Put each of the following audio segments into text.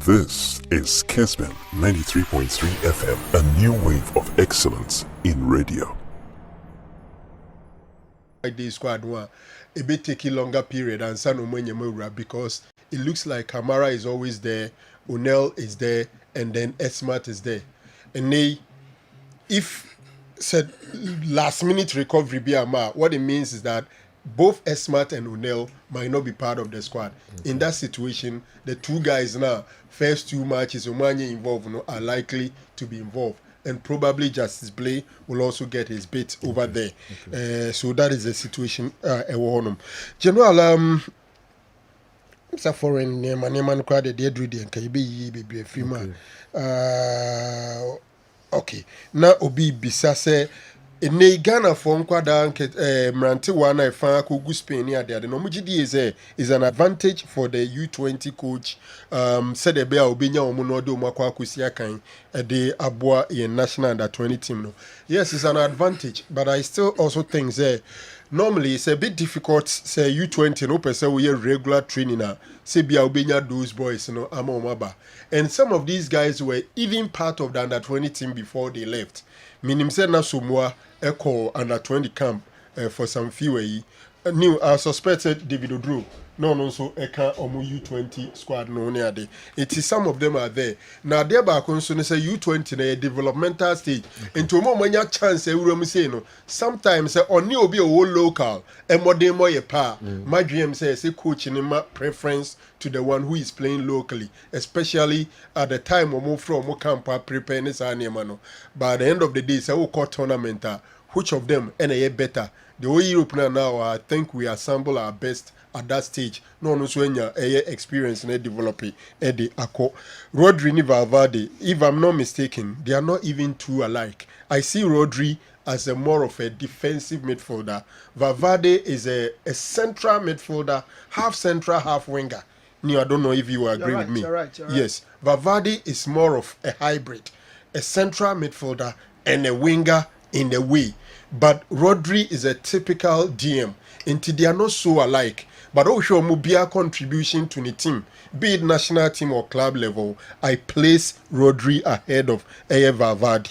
This is Kessben 93.3 FM, a new wave of excellence in radio. This squad one, a bit taking longer period and San Omanyamura because it looks like Kamara is always there, Unel is there, and then Esmat is there. And they, if said last minute recovery be ama, what it means is that both Esmat and Unel might not be part of the squad. Okay. In that situation, the two guys now, first two matches, Omanye involved, are likely to be involved. And probably Justice Blay will also get his bit over there. Okay. So that is the situation. General, it's a foreign name, and man crowd the dead reading and can be a free man. Okay. Now, Obi Bisase. In Ghana for Nkwada Mranti Wana Fan Kugu Spain here there. The Nomujidi is an advantage for the U20 coach. Said the Bear Obinya Omunodo Makwa Kusiakan the Abua in national under 20 team. No. Yes, it's an advantage, but I still also think normally it's a bit difficult. Say U20 no person we regular training say Bia Obinya those boys Amomaba. And some of these guys were even part of the under 20 team before they left. Minim said na Sumwa Echo under 20 camp for some few new suspected David Odro. No, so Eka Omu U20 squad no near day. It is some of them are there. Now they back concern say U20 na a developmental stage. And to more chance say no. Sometimes only obi a whole local and more than more pa. My dream says coaching in my preference to the one who is playing locally, especially at the time we move from camp preparedness and mano. By the end of the day, say we call tournament. Which of them any better? The way Europe now, I think we assemble our best at that stage. No so experience in developing Eddie Ako. Rodri ni Valverde, if I'm not mistaken, they are not even two alike. I see Rodri as a more of a defensive midfielder. Valverde is a central midfielder, half central, half winger. I don't know if you agree with me. You're right. Yes, Valverde is more of a hybrid, a central midfielder and a winger in a way. But Rodri is a typical DM. Until they are not so alike. But also Mubia contribution to the team, be it national team or club level, I place Rodri ahead of Valverde.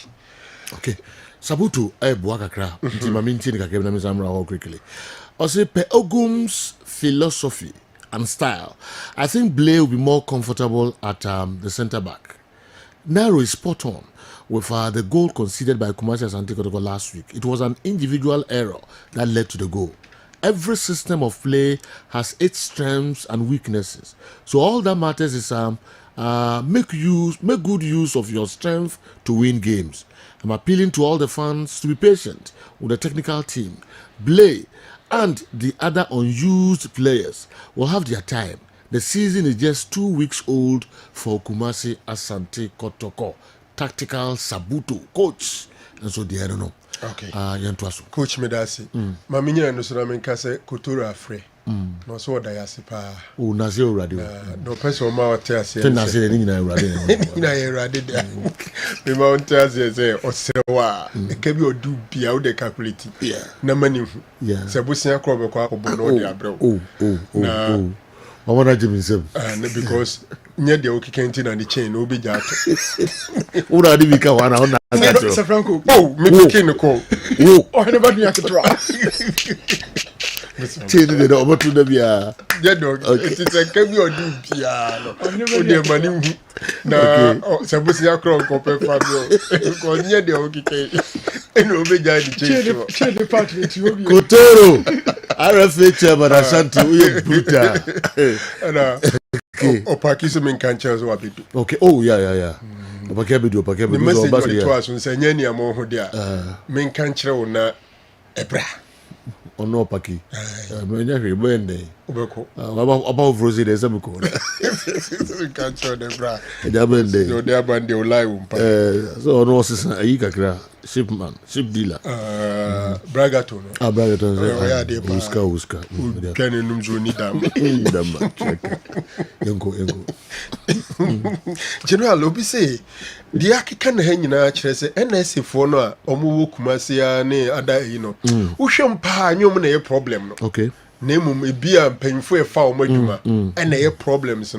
Okay. Sabutu Buakakra. Quickly. Also, per Ogum's philosophy and style, I think Blay will be more comfortable at the centre back. Naro is spot on with the goal conceded by Kumasi Asante Kotoko last week. It was an individual error that led to the goal. Every system of play has its strengths and weaknesses. So all that matters is make good use of your strength to win games. I'm appealing to all the fans to be patient with the technical team. Blay and the other unused players will have their time. The season is just 2 weeks old for Kumasi Asante Kotoko. Tactical Sabutu coach. And so I don't know. Okay. Coach Medasi. Maminya no sura menkase Kutura afre. No so dayase pa. O nase urade. No person ma wate ase. Fe nase ni na urade. Ni na urade dia. Me ma wate ase say osewa. E ka bi odu bia wo de calculate. Yeah. Na mani hu. Yeah. Se bosia kro be kwa akobɔ no de abrɛ. Oh. I want to himself. Because near the Okikenti and the chain, no be jack. Who are the Vika one? Sir Franco. Oh, me picking the call. Oh, I never knew I could draw. Chain the over to the Bia. Yeah, dog. It is a cabby or do piano. I never knew money. No, Sabusia Crow, Copper Fabio. Because near the Okikenti. And over the chain department. Kotoro. RFA chairman Ashanti, we brutal. Opakism can change what people. Okay. Oh, yeah. Opakebidu. The message to us when Sanyani Amo Hodia. Men can't show na Ebra. Or no Paki. About Rosie, there's a book. Can't show the bra. So they are band will lie. So, no, Ika ship dealer. Bragaton. Bragaton. Uska. Can you need them? General Obi say, the Aki can hang in our chest, NSC for no, Omu Kumasia, ne, other, Usham pa, no problem. Okay. Name me be a painful foul, and they have problems,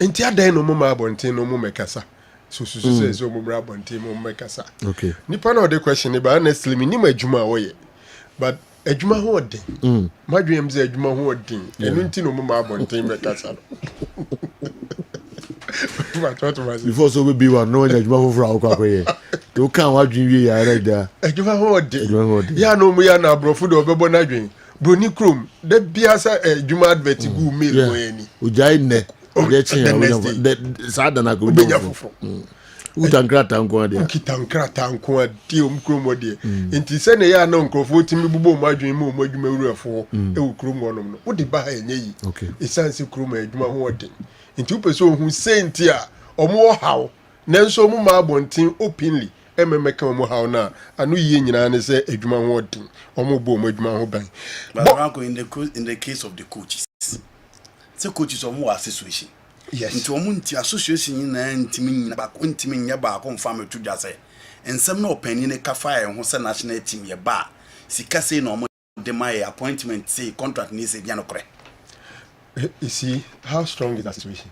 Enti adan no mama abonten no mekasa. So say mama abonten mo mekasa. Okay. Nipa na the question ba honestly me nim adwuma wo ye. But adwuma ho odin. Madwem say adwuma ho odin. Enu nti no mama abonten mekasa. Before so we be one no adwuma for akwakoye. You can what dream we are right there. Adwuma ho odin. Ya no mu ya na abrofo do obebo na dwen. Broni krom de biasa adwuma advert gu mail mo yani. Ujai ne. The sada na go fofo. Utankrata nko ade. Ukitankrata nko ade omkrom ade. Enti se ne ya na nkrofo timi bubo mo adwen mo adwuma wurafo e wo krom wonom no. Wo de ba ha enye yi. Okay. Esanse krom adwuma ho odin. Enti upeso hu senti a omo haw nanso omo ma abonten openly ememeka omo haw na anu yiye nyina ne se adwuma ho odin omo bo omo adwuma ho ban. But in the case of the coaches, the coaches omo association. Yes. Nti omo nti association na ntimi nyina ba ko ntimi nya ba ko mfa metu dwa se ensem na opani ne kafa ho se national team ye ba sika sei na omo de my appointment say contract ni se dia no kore. You see how strong is that situation?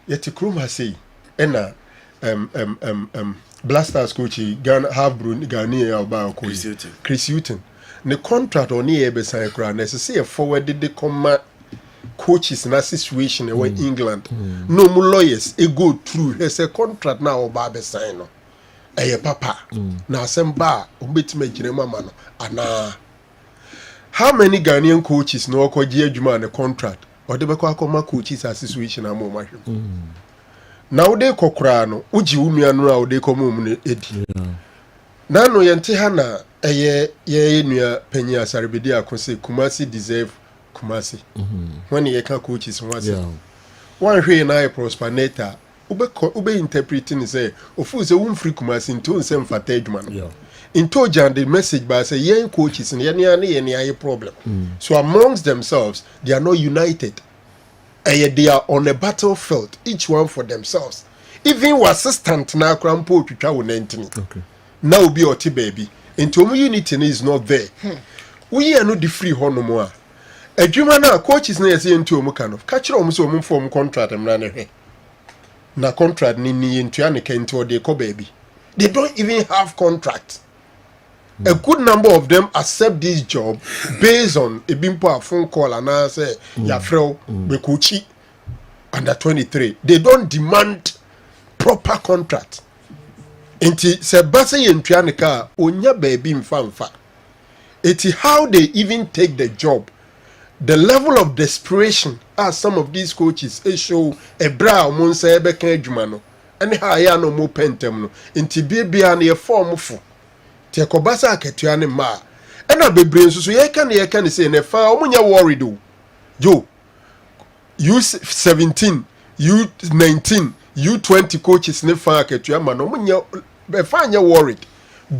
Yet Krum has say, Enna, Blasters coach, Ghana have Ghanaian about coach Chris Hutton. The contract on the Ebesan Crown necessary forwarded the command coaches in a situation in England. No more lawyers, a go through. There's a contract now about the sign. A papa. Now some bar, bit me mama. How many Ghanaian coaches know Juma a contract? Or the Bakoma coaches a situation a more much. Now they cocrano, Uji Umian, they come edi. Nano Yantihana, a ye near Penya Saribidia could say Kumasi deserve Kumasi. When ye can coaches was one way and I prosper neta, Ube interpreting say, of who's a free Kumasi into some fatage. In Tojan, the message by say young coaches and any problem. So amongst themselves, they are not united. They are on a battlefield, each one for themselves. Even was assistant now crampo to travel 19. Okay. Now be oti baby. Into unity is not there. We are not the free honomoa. A Jumana coaches near saying to Mukano, catch almost a form contract and run away. Na contract ni into Annika they call baby. They don't even have contract. A good number of them accept this job based on a bimpo phone call and I say, Yafro, Bekuchi, under 23. They don't demand proper contract. Inti se basa yentuanika onya baby mfanfa. It's how they even take the job. The level of desperation as some of these coaches show a brow monsa ebeka ejumano. Ani ha ya no mo pentem no. Inti bibia na ye form fu. Te kobasa aketua ne ma. Ena bebre nso so ye kan say ne fa omunya worried o. Yo. U17, U19, U20 coaches ne fa aketua ma no omunya be fa nya worried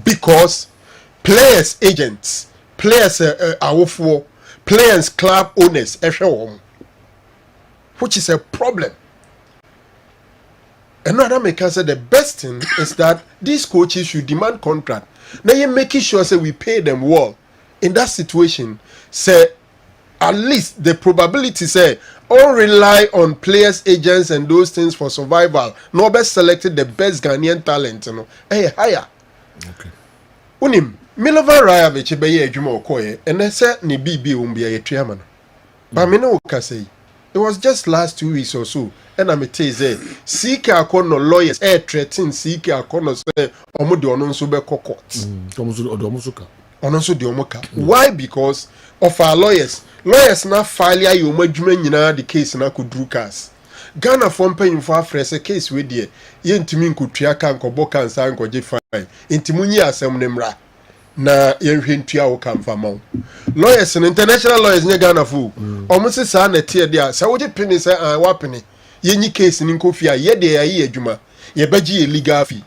because players agents, players awofo, players club owners ehwe which is a problem. Another maker said the best thing is that these coaches should demand contract. Now you're making sure say we pay them well. In that situation, say at least the probability say all rely on players, agents, and those things for survival. No best selected the best Ghanaian talent, you know. Hey, higher. Okay. Unim Milovan Raya vechebeye ejuma okoye, and they said ni BB umbi a triaman. But me no say. It was just last 2 weeks or so. And I'm say, seek a corner lawyers, threatening seek a corner say, Omo de Ononso be court. Ononso de Omoka. Why? Because of our lawyers. Lawyers na file ya the case na could drew cast. Ghana from paying for a case with ye. Yentimin could triaka and koboka and sang or fine. Intimunia asem nemra. Na yenhwentua wo kan famao lawyers and international lawyers ne Ghana fu almost say na tie dia say wo je pini say wa pini yenyi case ni nkofia ye de ayi adwuma ye baji ye legal fee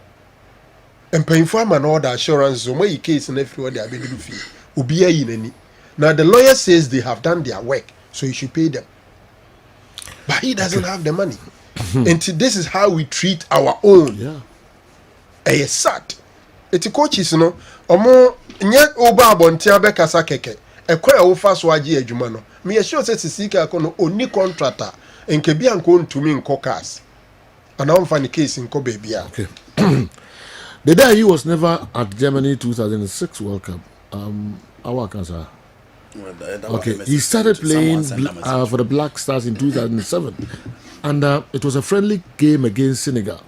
empayinfo ama na order assurance so my case na free order abedu fee obi ayi nani. Now the lawyer says they have done their work so you should pay them, but he doesn't have the money. And this is how we treat our own. Yes, sad. It's coaches, no. Omo nye oba abontia be kasa keke. Ekwa wo fa so age adwuma no. me assure say sika kono oni contractor enke bia nko ntumi nko cars and I'm funny case nko baby. Okay. The day he was never at Germany 2006 World Cup. Our cancer. Okay, he started playing for the Black Stars in 2007, and it was a friendly game against Senegal.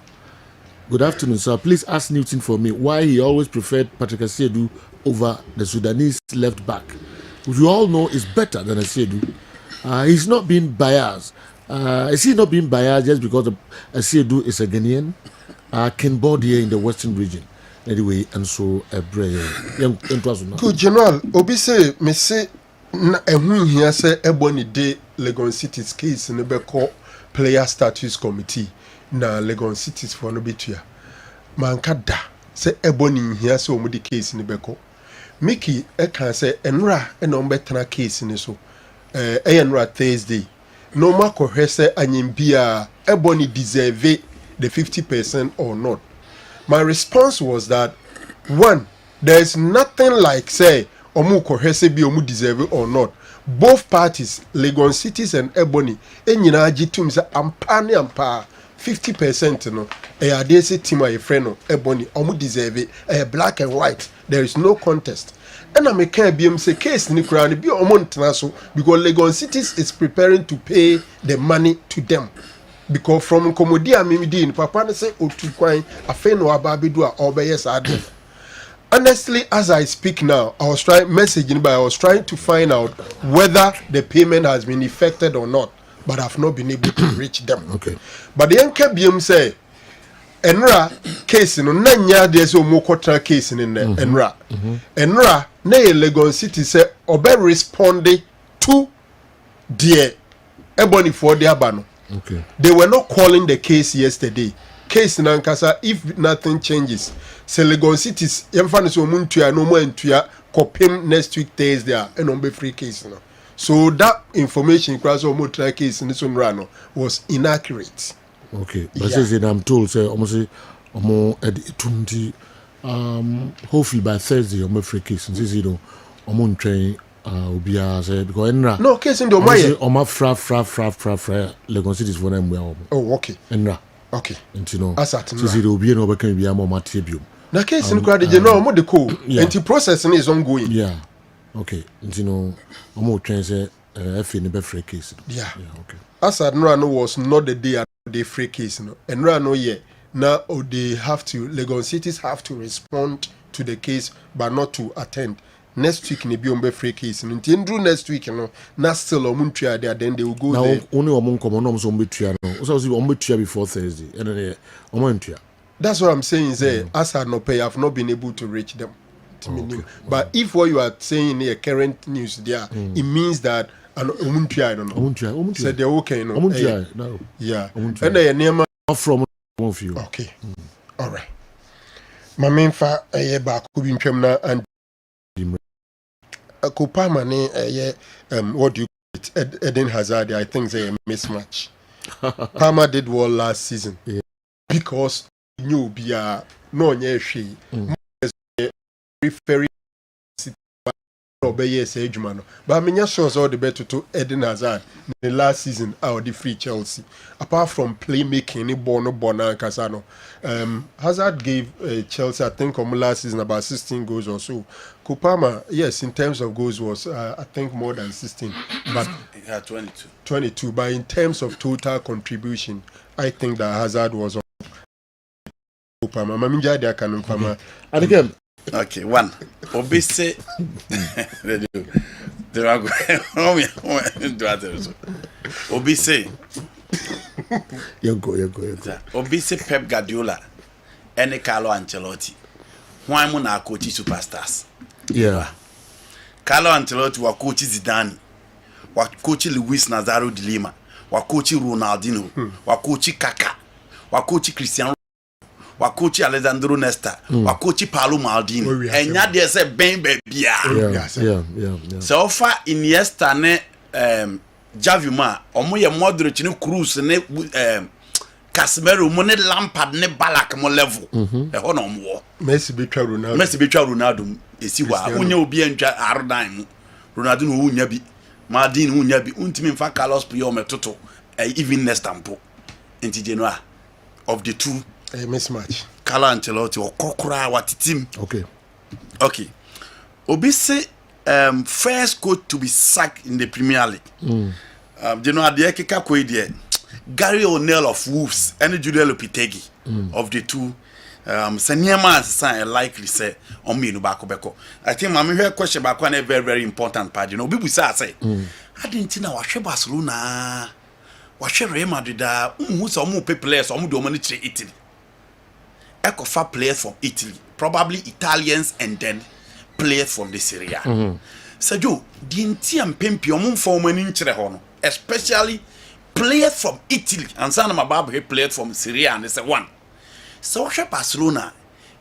Good afternoon, sir. Please ask Newton for me why he always preferred Patrick Asiedu over the Sudanese left back, which we all know is better than Asiedu. He's not being biased. Is he not being biased just because Asiedu is a Ghanaian? Ken Board here in the Western region. Anyway, and so good general obi say me say na ehun hia say ebony de Legon City's case ne be call player status committee na Legon City's for no betua manka da say ebony hia say omu de case ne be call Mickey e kan say enra e no betena case ne so enra Thursday no ma ko hwese anyembia ebony deserve the 50% or not. My response was that one, there is nothing like say omu kohese bi omu deserve it or not. Both parties, Legon Cities and Ebony, enyina agitum say ampa 50% no. Adese team a friend no Ebony omu deserve it. Black and white. There is no contest. And I make BM say case ni kura ni bi omu ntena so because Legon Cities is preparing to pay the money to them. Because from Komodia Mimidi in Papa say Otukwan Afeno Ababidu or Obeyes Adel. Honestly, as I speak now, I was trying messaging, but I was trying to find out whether the payment has been effected or not, but I've not been able to reach them. Okay. But the NKBM say Enra case no nanya there's a mokotra case in there. Enra. Enra na Legon City say obe responded to the Ebony for the Abano. Okay. They were not calling the case yesterday. Case in Ankasa, if nothing changes, say Legon Cities, Yemfan so Muntua, no more Ntua, Kopim next week Thursday, and on be free case. No? So that information, cross or more case in this one run was inaccurate. Okay. But yeah. I'm told, say, almost more at 20, hopefully by Thursday, I'm free case. And this is, I'm train. Because no case in the Omaya. Oma fra Legon Cities for them. Oh, okay. Enra. Okay. And you know, as at Cities will be no become be a more material. Na case in crowd, you know, more the code. And the processing is ongoing. Yeah. Okay. And you know, I'm more trying to say, in the free case. Yeah. Okay. As at Nrano was not the day the free case. No. And Nrano, yeah. Now they have to, Legon Cities have to respond to the case, but not to attend. Next week ni bi ombe free case no nti next week no na still omuntua there then they will go now, there now only omunkomo no so ombetua no so ombetua before Thursday and then omuntua. That's what I'm saying say as I no pay I've not been able to reach them but if what you are saying here current news there it means that omuntua I don't know omuntua said they're okay no omuntua no yeah and the name from of you okay all right my main fa back ko bi ntwam na and Kopama what do you call it? Eden Hazard, I think they a mismatch. Palmer did well last season because you be a no she very obey say Jumano. But I mean, shows all the better to Eden Hazard in the last season out the free Chelsea. Apart from playmaking, any Bono Casano. Hazard gave Chelsea, I think, last season about 16 goals or so. Kopama, yes, in terms of goals was I think more than 16, but he had 22. 22, but in terms of total contribution, I think that Hazard was on Kopama. Maminja dia kanum and again. Okay, one. Obese. Obese. Yanko. Obese Pep Guardiola. Ene Carlo Ancelotti. Why mo na coach superstars? Yeah. Carlo Ancelotti wa coach Zidane. Wa coach Luis Nazario de Lima. Wa coach Ronaldinho. Wa coach Kaka. Wa coach Cristiano. Wa coach Alessandro Nesta. Wa coach Paolo Maldini. Enya de say ben bebia. Yeah. So far Iniesta ne Javima, omo ye Modric ne Cruz ne Casemiro mo ne Lampard ne Balak mo level. E ho no mo. Messi betwa Ronaldo. Esi wa unya obi antwa Ardan mu. Ronaldo no unya bi. Madin unya bi untimi mfa Carlos Puyol metoto even next tempo enti Genoa of the two mismatch Carlo Ancelotti okokora watitim. Okay obi say first coach to be sacked in the Premier League. Genoa de keka ko de Gary O'Neill of Wolves and Julian Lopetegui of the two Sanyama say likely say on me no back beko. I think mama hear question back one very very important part. You know, people say I didn't know wa Barcelona wa Real Madrid who some players some do money to Italy. Ecofa players from Italy, probably Italians and then players from the Serie A. So Joe, the Intian Pempi omum form in Chrehono, especially players from Italy and some of players from Serie A and it's one. So Barcelona,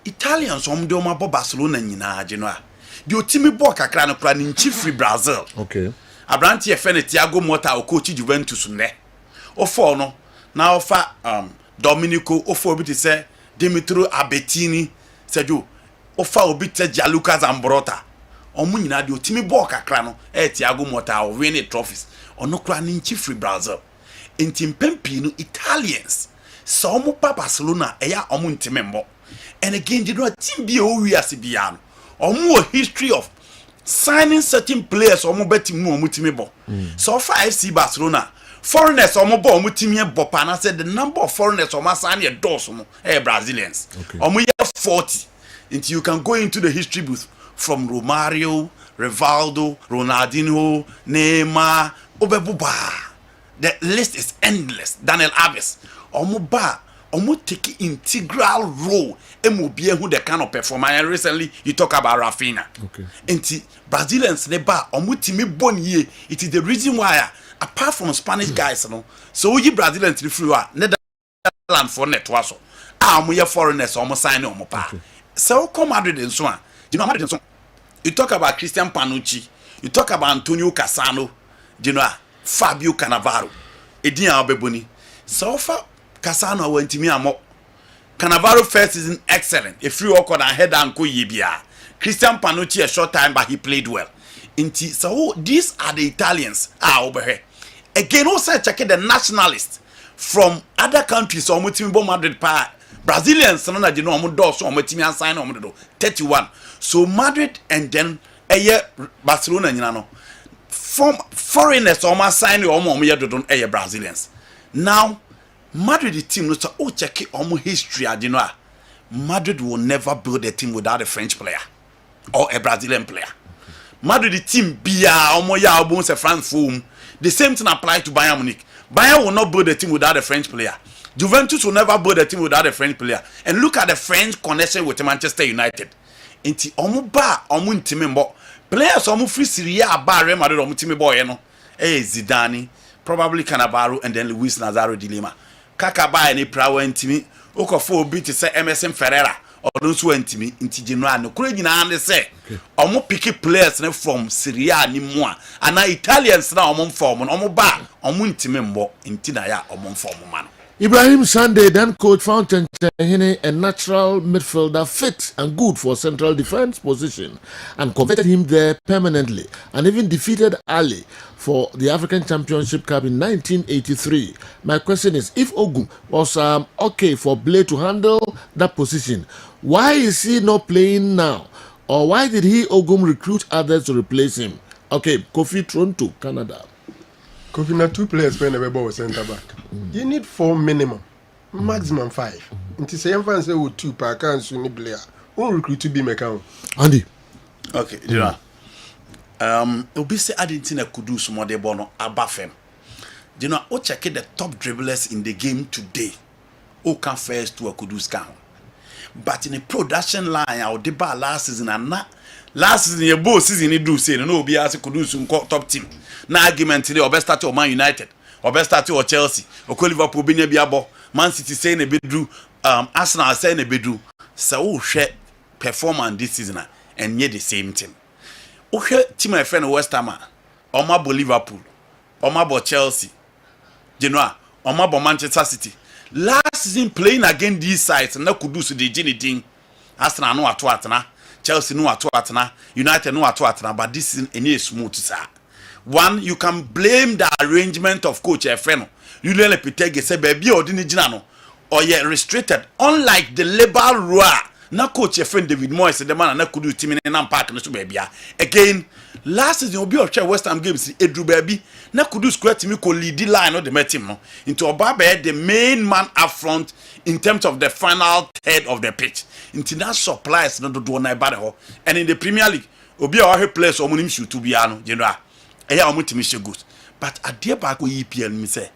Italians some do ma Barcelona nyina Genoa. The otimi bo kakra no kra ni chief Brazil. Okay. Abranti efene Thiago Motta o coach Juventus ne. Ofo no na ofa Domenico ofo obi te say Dimitro Abetini Sergio ofa obi te Gianluca Zambrotta. Omu nyina de otimi bo kakra no Thiago Motta o win trophies. Ono kra ni chief Brazil. Enti mpempi no Italians so omu pa Barcelona eya omu ntimembo. And again, you know, a team be always be a history of signing certain players or betting more mutimebo. So far, FC Barcelona foreigners or more mutimia bopana said the number of foreigners or signing a dozen Brazilians. Or 40 until you can go into the history booth from Romario, Rivaldo, Ronaldinho, Neymar, Obebuba. The list is endless. Daniel Alves, Omuba. Take integral role MOBA who the kind of performer. And recently you talk about Rafinha. And Brazilians neba timi bon ye. It is the reason why apart from Spanish guys no so we Brazilians free Netherlands for netwaso we foreigners almost sign on pa. So come Madrid and so on. You know Madrid and so on. You talk about Christian Panucci, you talk about Antonio Cassano, you know Fabio Cannavaro, Edian Abeboni. So far Cassano went to me amo. Cannavaro first season excellent. A free walk on a head and go yibia. Christian Panucci a short time, but he played well. So these are the Italians over here. Again, also check the nationalists from other countries. So Mutimbo Madrid pa Brazilians, no na you know do so Mutimi sign on 31. So Madrid and then a year Barcelona no. From foreigners almost sign or Brazilians. Now Madrid the team no check history you know Madrid will never build a team without a French player or a Brazilian player. Madrid the team a France form. The same thing applies to Bayern Munich. Bayern will not build a team without a French player. Juventus will never build a team without a French player. And look at the French connection with Manchester United. Inti intimembo players free Serie A ba Real Madrid timembo Zidane, probably Cannavaro and then Luis Nazario de Lima. Kakaba any prawa intimi okofo obi to say MSN Ferreira or those who intimi inti Genoa no kure na say omo pick players from Serie A ni mo and Italians na omo form omo ba omo intimi mbo inti na ya omo form man. Ibrahim Sunday then coach found Tenchehene a natural midfielder fit and good for central defense position and converted him there permanently and even defeated Ali for the African Championship Cup in 1983. My question is, if Ogum was okay for Blay to handle that position, why is he not playing now? Or why did Ogum recruit others to replace him? Okay, Kofi Toronto, Canada. Kofi na 2 players when the ball center back. You need 4 minimum, maximum 5. Until say fans say 2 per can soon player. Who recruit to be mechanic? Andy. Okay, you know. Obi say Argentina could do some more de bono abafem. You know, o check the top dribblers in the game today. O can first to a Kudus count. But in a production line, our deba last season and not last season, your both season, you do say, no, be as a Kudus top team. No argument today, or best start to Man United, or best start to Chelsea, or Liverpool, Bini Biabo, Man City saying a bedroom, Arsenal saying a bedroom. So, share performance this season and yet the same team. Okay, team my friend West Ham, or my Liverpool, or my Chelsea, Genoa, or my Manchester City. Last season playing against these sides and no could do so the anything. Arsenal no atwatna, Chelsea no atwatna, United no atwatna, but this season any smooth sir. one, you can blame the arrangement of coach Efreno. You let Pitege say baby or dini jinano or yet restricted. Unlike the liberal rule, na coach Efren David Moyes the man na kudu team in an park no baby. Again, last season obi of West Ham games Edru baby na kudu square team ko lead the line of the team no into Obabe the main man up front in terms of the final third of the pitch. Into that supplies no do na bad ho. And in the Premier League obi a he players omunim shoot to be ano general. Eya omutimi she good. But adie ba ko EPL mi say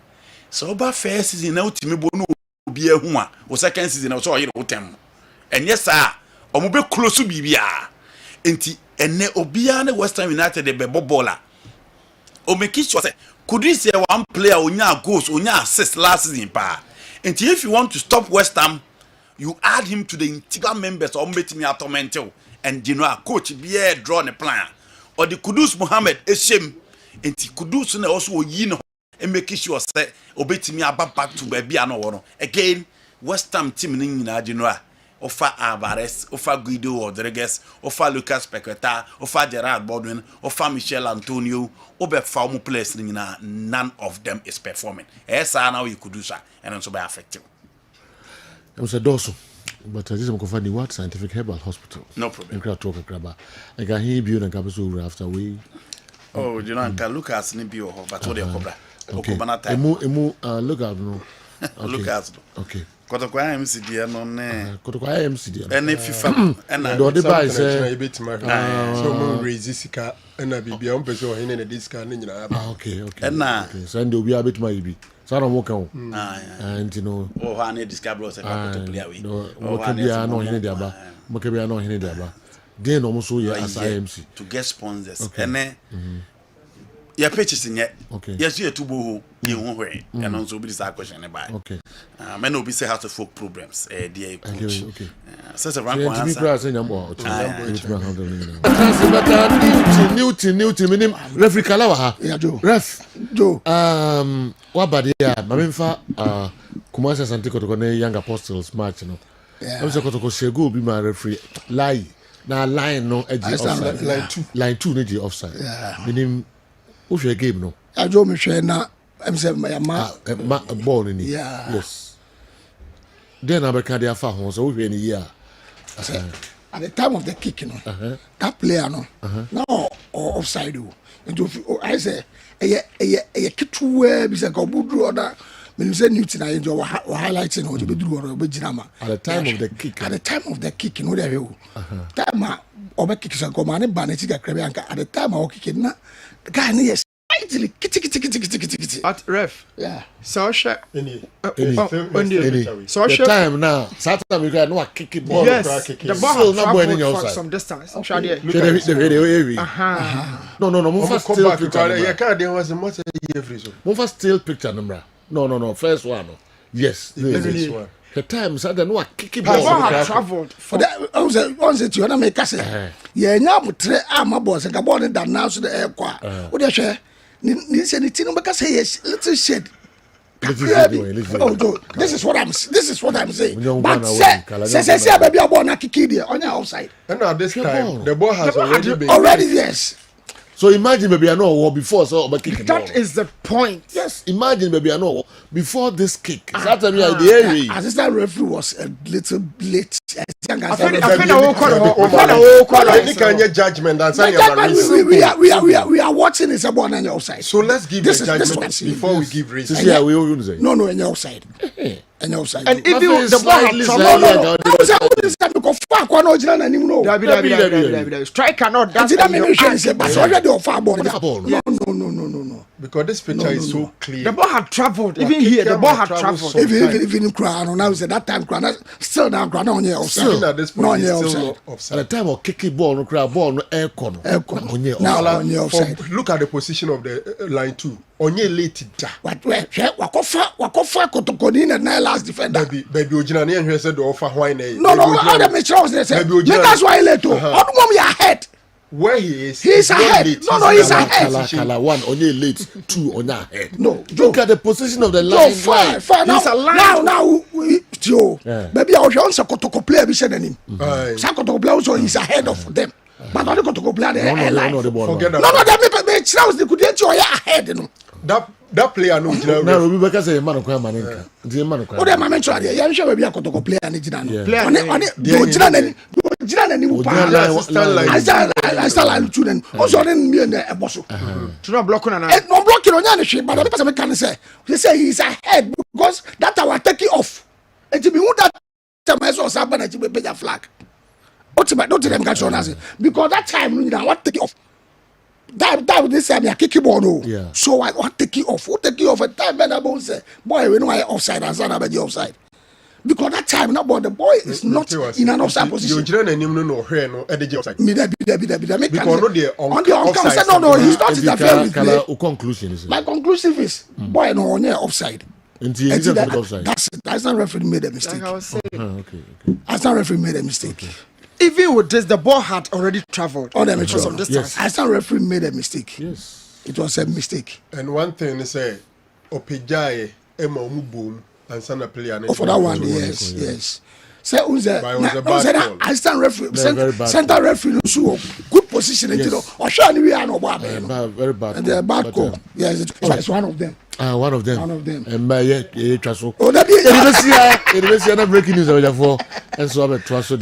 so oba first season na utimi bo no obi ehu a o second season na so oyire hotem. And yes sir, omube close bibia. Enti ene obia na West Ham United the bebo baller. O make sure say could you say one player onya goals, onya assist last season pa. Enti if you want to stop West Ham, you add him to the integral members of Mbetimi Atomentel and you know coach be draw the plan. Or the Kudus Mohammed Eshem enti Kudus na also yi no and make sure say Obetimi aba back to baby ano. Again, West Ham team ni nyina you know offer Alvarez, offer Guido Rodriguez, offer Lucas Paqueta, offer Gerard Baldwin, offer Michel Antonio, obe former players none of them is performing. Yes, now you could do so and also be effective. I'm saying also, but this is the what scientific herbal hospital. No problem. In Kratok Kraba. I can hear you and Capital after we. Oh, you know, I can look at Snipio, but what do you cobra? Okay. Look out, no. Look at okay. Kotokwa MCD no ne. Kotokwa MCD. Ene FIFA. Ena. Do the buy say. So mo raise sika na bibia on person o hene na disca na nyina aba. Okay. Ena. So and obi abet my bi. So na mo kan. And you know. Oh, ha ne disca bro say na to play away. Mo ka bia no hene de aba. Mo ka bia no hene de aba. Then no mo so ye as IMC. To get sponsors. Ene. Your purchasing yet. Okay. Yes, you to bo you won way. And also be this question by. Okay. Men will be say how to folk problems. Dear coach. Okay. Such a rank answer. Newton, minim referee kala ha. Yeah, Joe. Ref. Joe. What bad ya? Mamemfa Kumasi Asante Kotoko ne Young Apostles match no. Yeah. I'm say Kotoko Shegu be my referee. Lie. Na line no edge offside. Line 2 ne offside. Yeah. Minim who should game no. Yeah, Joe me share na ma ball in it. Yeah. Yes. Then America they are far home so we any year. At the time of the kick, you know, that player no, now or offside. I say, a kid to where be a gobudu order. When you say Newton, I enjoy highlighting or to be do or be drama. At the time of the kick. At the time of the kick, you know that you. Time or be kicks and go man and Bannetica Krabianka. At the time of kicking, the guy near slightly kitty. At ref. Yeah. So share. The So share. time now. Saturday we got no kick it ball. Yes. The ball Still has not going in your traveled for side. some distance. Look The video area. No. Move still picture. Yeah, can't there was a much every so. Move still picture number. No. First one. Yes. This one. The time Saturday no kick it The ball ball. has traveled For that, once it you make us say, yeah, now we try my boss and Gabon that now to the air qua. What you share? This anything because say yes, little shade. Oh, Joe, this is what I'm saying. But say baby I born a kick there on your outside. And now this time the ball has Already yes. So imagine maybe I know before so but kick ball. That is the point. Yes, imagine maybe I know before this kick. Saturday the area. Assistant referee was a little late. I think the judgment and we are watching this about on your side. so let's give This the is judgment before we give reason. See how we all say. No, on your side. On your side. And if you the ball had traveled, striker not that. No. Because this picture is so clear. The ball had traveled. Even here, the ball had traveled. Even crown now say that time crown still down crown on your outside. At this No, point, on your it's still outside. offside. At the time of kicking ball, no crowd ball, no air corner. Now on your outside. Look at the position of the line 2. Onye late da. Wakofa kotokoni na last defender. Baby Ojina ni enhwe said offer why na. No, other make sure they say. That's why later. Odumom ya ahead. Where he is. He's ahead. late. No, he's ahead. Kala 1, only late, 2, on your head. No, Look at the position of the line. fine. Now, Joe. Maybe I was on Sakotoko player. Be said him. Sakotoko player also is ahead of them. But not Sakotoko player. Forget No, about they kyerɛ was the could ɔyɛ ahead no. That player no gyina. Na obi bɛka sɛ man kwa manenka. Nti man kwa. O de ma mention ade. Ya hwɛ baabi akɔtɔkɔ player ne gyina no. Player Ɔne gyina n'anim pa. Assistant line two then. Ɔsɔ ɔne mmie na ɛbɔ so. To not block na. No block no nya ne hwe, but the person can say he is ahead because that our taking off. And to be who that time I saw somebody to be a flag. Don't them catch on us because that time you know what take off. That this time I kick ball no. Yeah. So I want take it off. What take it off a time when I both say boy we know I offside and son about the offside. Because that time now the boy is not in an offside position. You gyina n'anim no hwɛ no e dey offside. Me that be because no dey on the offside. No, he's not interfering with play. O conclusion is. My conclusive is boy no on offside. Nti he is offside. That's not referee made a mistake. Like I was saying. Okay. That's not referee made a mistake. Okay. Even with this, the ball had already traveled. Oh, that because of distance. That's not referee made a mistake. Yes. It was a mistake. And one thing is say Opejaye ema omu boom and sana player. Oh, for that one, yes. Say who's that? Assistant referee, center referee, so good position. Or sure, we are no bad. Very bad. And they're bad call. Yes, it's one of them. One of them. And by yeah, Oh, that is. It was breaking news for and so I'm a trust.